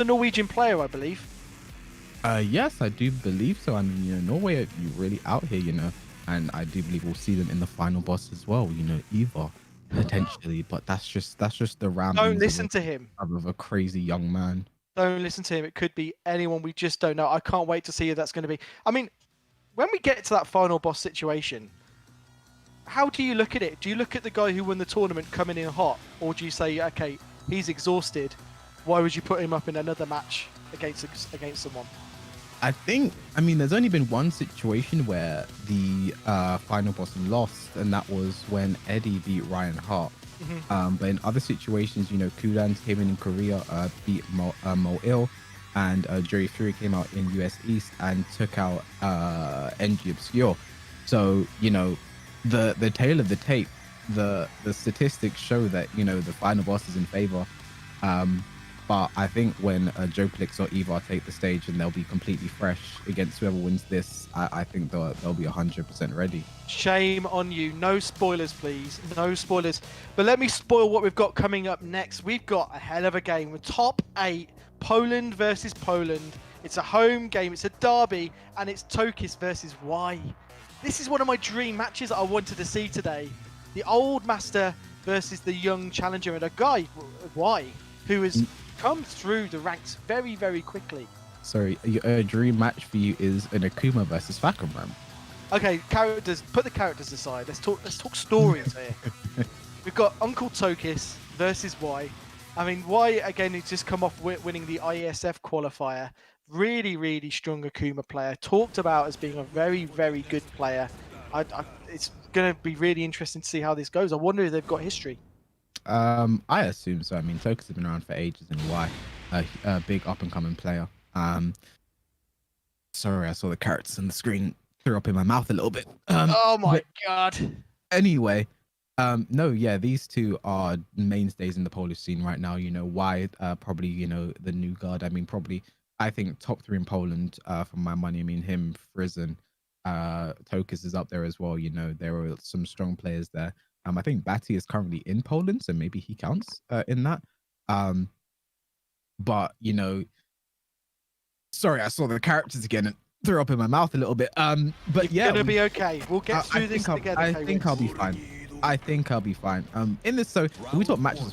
a Norwegian player, I believe. Yes, I do believe so. I mean, Norway are really out here, and I do believe we'll see them in the final boss as well. Eva potentially, but that's just the Don't ramblings listen to him. of a crazy young man. Don't listen to him. It could be anyone. We just don't know. I can't wait to see who that's going to be. I mean, when we get to that final boss situation, how do you look at it? Do you look at the guy who won the tournament coming in hot, or do you say, okay, he's exhausted? Why would you put him up in another match against someone? I mean, there's only been one situation where the final boss lost, and that was when Eddie beat Ryan Hart. But in other situations, Kudan came in Korea, beat Mo and Jerry Fury came out in US East and took out NG Obscure. So, the tail of the tape, the statistics show that, the final boss is in favor. But I think when Joe Plix or Eva take the stage and they'll be completely fresh against whoever wins this, I think they'll be 100% ready. Shame on you. No spoilers, please. No spoilers. But let me spoil what we've got coming up next. We've got a hell of a game with top 8, Poland versus Poland. It's a home game. It's a derby, and it's Tokis versus Y. This is one of my dream matches I wanted to see today. The old master versus the young challenger, and a guy, Y, who has come through the ranks very, very quickly. Sorry, a dream match for you is an Akuma versus Fahkumram. Okay, characters. Put the characters aside. Let's talk stories here. We've got Uncle Tokis versus Y. I mean, Y again has just come off winning the IESF qualifier. Really, really strong Akuma player. Talked about as being a very, very good player. It's going to be really interesting to see how this goes. I wonder if they've got history. I assume so. I mean, Tokis has been around for ages, and Y, a big up and coming player. Sorry, I saw the carrots on the screen threw up in my mouth a little bit. Oh my god. Anyway, no, yeah, these two are mainstays in the Polish scene right now. Y, probably, the new guard. I mean, probably, I think top 3 in Poland, for my money. I mean, him, Frizen, Tokis is up there as well. There are some strong players there. I think Batty is currently in Poland, so maybe he counts in that. But sorry, I saw the characters again and threw up in my mouth a little bit. But yeah, it's gonna be okay. We'll get through this together. I think I'll be fine. I think I'll be fine. In this, so we talk matches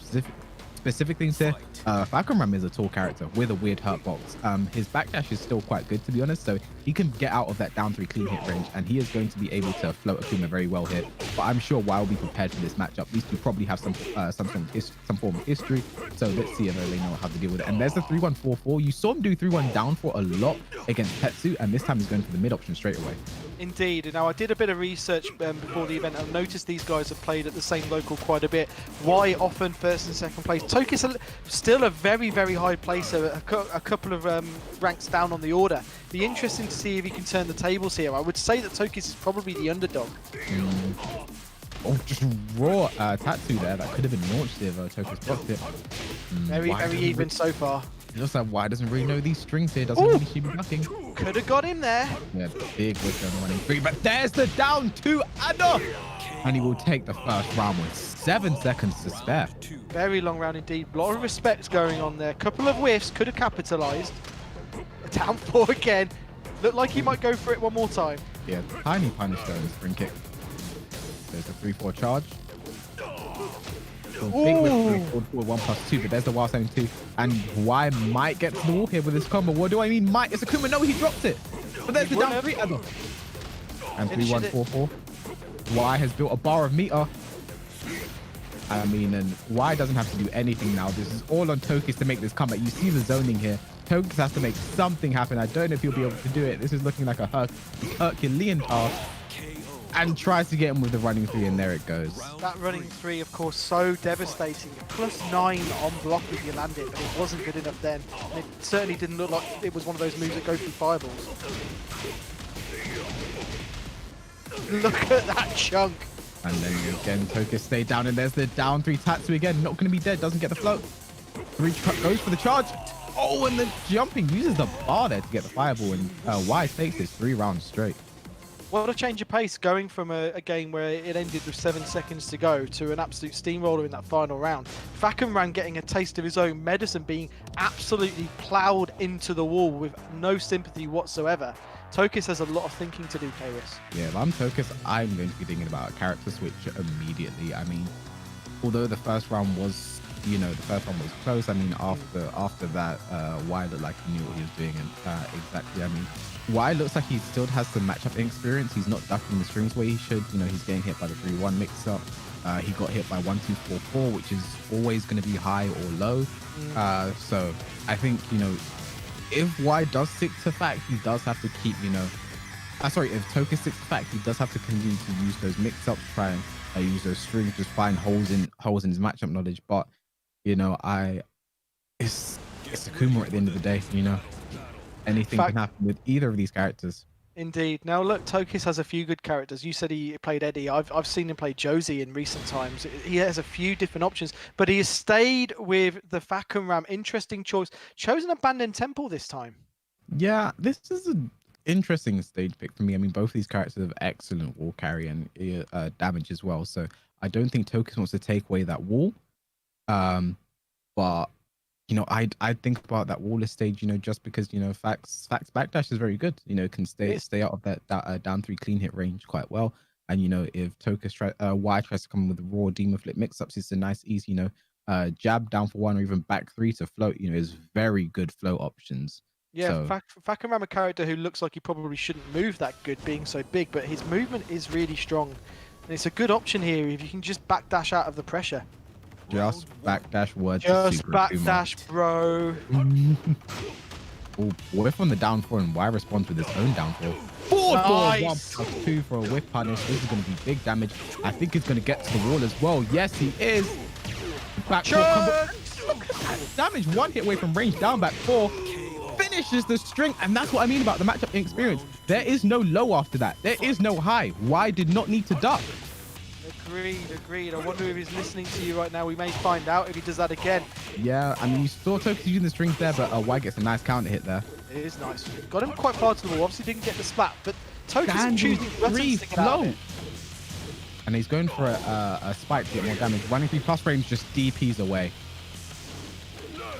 specific things here. Fahkumram is a tall character with a weird hurt box. His backdash is still quite good, to be honest, so he can get out of that down 3 clean hit range, and he is going to be able to float Akuma very well here. But I'm sure Y will be prepared for this matchup. These two probably have some form of history, so let's see if they know how to deal with it. And there's the 3-1-4-4. You saw him do 3-1 down for a lot against Tetsu, and this time he's going for the mid option straight away. Indeed. Now, I did a bit of research before the event. I've noticed these guys have played at the same local quite a bit. Y often first and second place. Tokis still a very, very high placer, a couple of ranks down on the order. Be interesting to see if he can turn the tables here. I would say that Tokis is probably the underdog. Oh, just raw Tatsu there. That could have been launched if Tokis blocked it. Very, very even so far. It looks like Y doesn't really know these strings here. Doesn't really see me blocking. Could have got him there. Yeah, big wish on the 1-3, but there's the down 2 and he will take the first round with 7 seconds to spare. Very long round indeed. A lot of respect going on there. Couple of whiffs, could have capitalized. Down 4 again. Looked like he might go for it one more time. Yeah, tiny punish there in the spring kick. There's a 3-4 charge. So big whip for 1+2, but there's the wild setting 2. And Y might get to the wall here with this combo. What do I mean? Might? It's Akuma. No, he dropped it. But there's the down 3 and 3-1-4-4. Y has built a bar of meter. I mean, and Y doesn't have to do anything now. This is all on Tokis to make this comeback. You see the zoning here. Tokis has to make something happen. I don't know if he'll be able to do it. This is looking like a Herculean task. And tries to get him with the running 3, and there it goes. That running 3, of course, so devastating. +9 on block if you land it, but it wasn't good enough then. And it certainly didn't look like it was one of those moves that go through fireballs. Look at that chunk. And then again, Tokis stayed down, and there's the down 3 Tatsu again. Not going to be dead, doesn't get the float. 3 goes for the charge. Oh, and the jumping uses the bar there to get the fireball, and Y takes this 3 rounds straight. What a change of pace, going from a game where it ended with 7 seconds to go to an absolute steamroller in that final round. Fahkumram getting a taste of his own medicine, being absolutely ploughed into the wall with no sympathy whatsoever. Tokis has a lot of thinking to do, Kairos. Yeah, if I'm Tokis, I'm going to be thinking about a character switch immediately. I mean, although the first round was, the first one was close. I mean, after that, Y looked like he knew what he was doing, and exactly. I mean, Y looks like he still has some matchup experience. He's not ducking the strings where he should. He's getting hit by the 3-1 mix-up. He got hit by 1-2-4-4, which is always going to be high or low. So I think, if Y does stick to fact, he does have to keep, if Tokis sticks to fact, he does have to continue to use those mix-ups, try and use those strings, just find holes in his matchup knowledge. But, it's Akuma at the end of the day, Anything can happen with either of these characters. Indeed. Now look, Tokis has a few good characters. You said he played Eddie. I've seen him play Josie in recent times. He has a few different options, but he has stayed with the Fahkumram. Interesting choice. Chosen Abandoned Temple this time. Yeah, this is an interesting stage pick for me. I mean, both of these characters have excellent wall carry and damage as well. So I don't think Tokis wants to take away that wall. But I think about that wallless stage, just because, Facts backdash is very good, can stay out of that down 3 clean hit range quite well. And, if Tokis Y tries to come in with raw demon flip mix-ups, it's a nice, easy, jab down for 1 or even back 3 to float, is very good float options. Yeah, so Fahkumram, a character who looks like he probably shouldn't move that good being so big, but his movement is really strong. And it's a good option here if you can just backdash out of the pressure. Just backdash word. Just backdash, bro. Oh, whiff on the down 4 and Y responds with his own down 4. Forward nice. 1+2 for a whiff punish. This is going to be big damage. I think he's going to get to the wall as well. Yes, he is. Back 4 combo. Look at that damage. 1 hit away from range. Down back 4. Finishes the string. And that's what I mean about the matchup experience. There is no low after that. There is no high. Y did not need to duck. Agreed. I wonder if he's listening to you right now. We may find out if he does that again. Yeah, I mean, you saw Tokis using the strings there, but Y gets a nice counter hit there. It is nice. Got him quite far to the wall. Obviously didn't get the splat, but Tokis is choosing buttons to get out of it. And he's going for a spike to get more damage. Running 3+ frames just DPs away.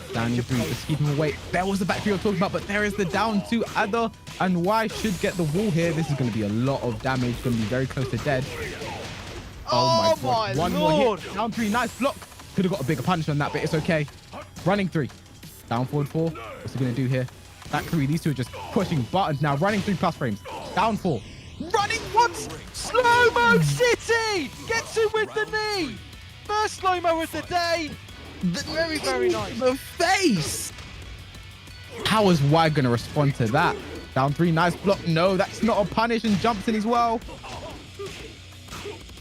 Standing 3, just keep him away. There was the back 3 you're talking about, but there is the down 2 Adder, and Y should get the wall here. This is going to be a lot of damage. Going to be very close to dead. Oh my god. One more hit. Down 3. Nice block. Could have got a bigger punish on that, but it's okay. Running 3. Down forward 4. What's he going to do here? Back 3. These two are just pushing buttons now. Running 3+ frames. Down 4. Running once. Slow-mo City. Gets him with the knee. First slow-mo of the day. Very nice. The face. How is Y going to respond to that? Down 3. Nice block. No, that's not a punish, and jumps in as well.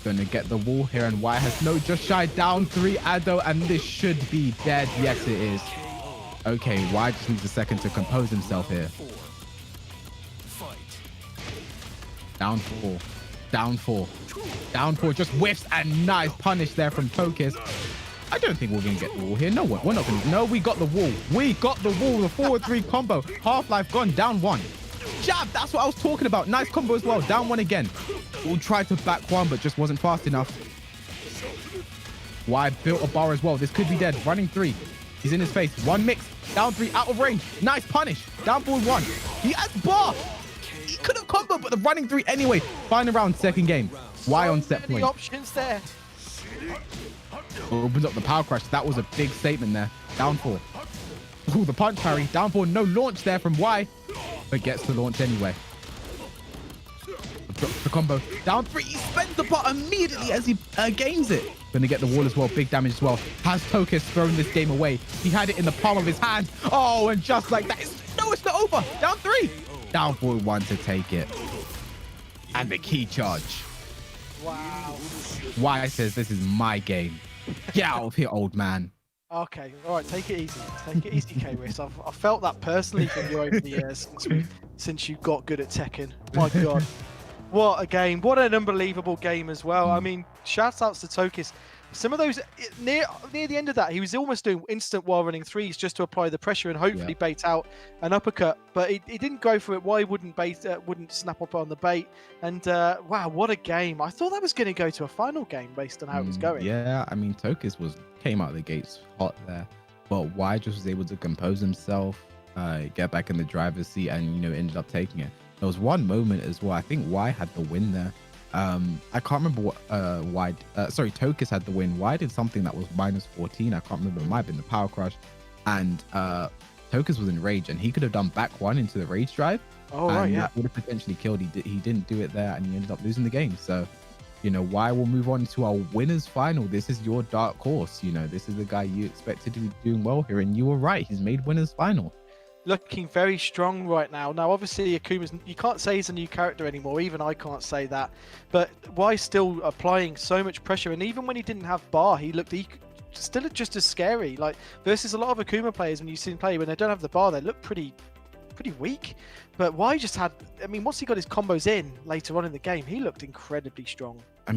Gonna get the wall here, and Y has no just shy. Down 3 Addo, and this should be dead. Yes, it is. Okay, Y just needs a second to compose himself here. Down 4. Down 4. Down 4. Just whiffs, and nice punish there from Tokis. I don't think we're gonna get the wall here. No, we're not gonna. No, we got the wall. We got the wall. The forward 3 combo. Half-life gone. Down 1. Jab. That's what I was talking about. Nice combo as well. Down 1 again. We'll try to back 1, but just wasn't fast enough. Y built a bar as well. This could be dead. Running 3. He's in his face. 1 mix. Down 3. Out of range. Nice punish. Down forward 1. He has bar. He could have combo, but the running 3 anyway. Final round, second game. Y on set point. Options there. Opens up the power crush. That was a big statement there. Down 4. Ooh, the punch parry. Down 4. No launch there from Y, but gets the launch anyway. Drops the combo. Down 3. He spends the pot immediately as he gains it. Gonna get the wall as well. Big damage as well. Has Tokis thrown this game away? He had it in the palm of his hand. Oh, and just like that. No, it's not over. Down 3. Down forward 1 to take it. And the key charge. Wow. Y says, this is my game. Get out of here, old man. Okay, all right, take it easy. Take it easy, K-Wiz. I've felt that personally from you over the years since you got good at Tekken. My God. What a game. What an unbelievable game as well. I mean, shout outs to Tokis. some of those near the end of that, he was almost doing instant while running threes just to apply the pressure and hopefully bait out an uppercut. But he didn't go for it. Why wouldn't snap up on the bait? And wow, what a game! I thought that was going to go to a final game based on how it was going. Yeah, I mean, Tokis came out of the gates hot there, but Y just was able to compose himself, get back in the driver's seat, and ended up taking it. There was one moment as well. I think Y had the win there. I can't remember what Tokis had the win. Y did something that was -14. I can't remember. It might have been the power crush. And Tokis was in rage, and he could have done back one into the rage drive. Oh, right, yeah. Would have potentially killed. He didn't do it there, and he ended up losing the game. So, Y will move on to our winners final. This is your dark horse. This is the guy you expected to be doing well here, and you were right. He's made winners final. Looking very strong right now. Now, obviously, Akuma's, you can't say he's a new character anymore. Even I can't say that. But why still applying so much pressure? And even when he didn't have bar, he still just as scary. Like versus a lot of Akuma players, when you see him play, when they don't have the bar, they look pretty weak. But why just had? I mean, once he got his combos in later on in the game, he looked incredibly strong. I mean,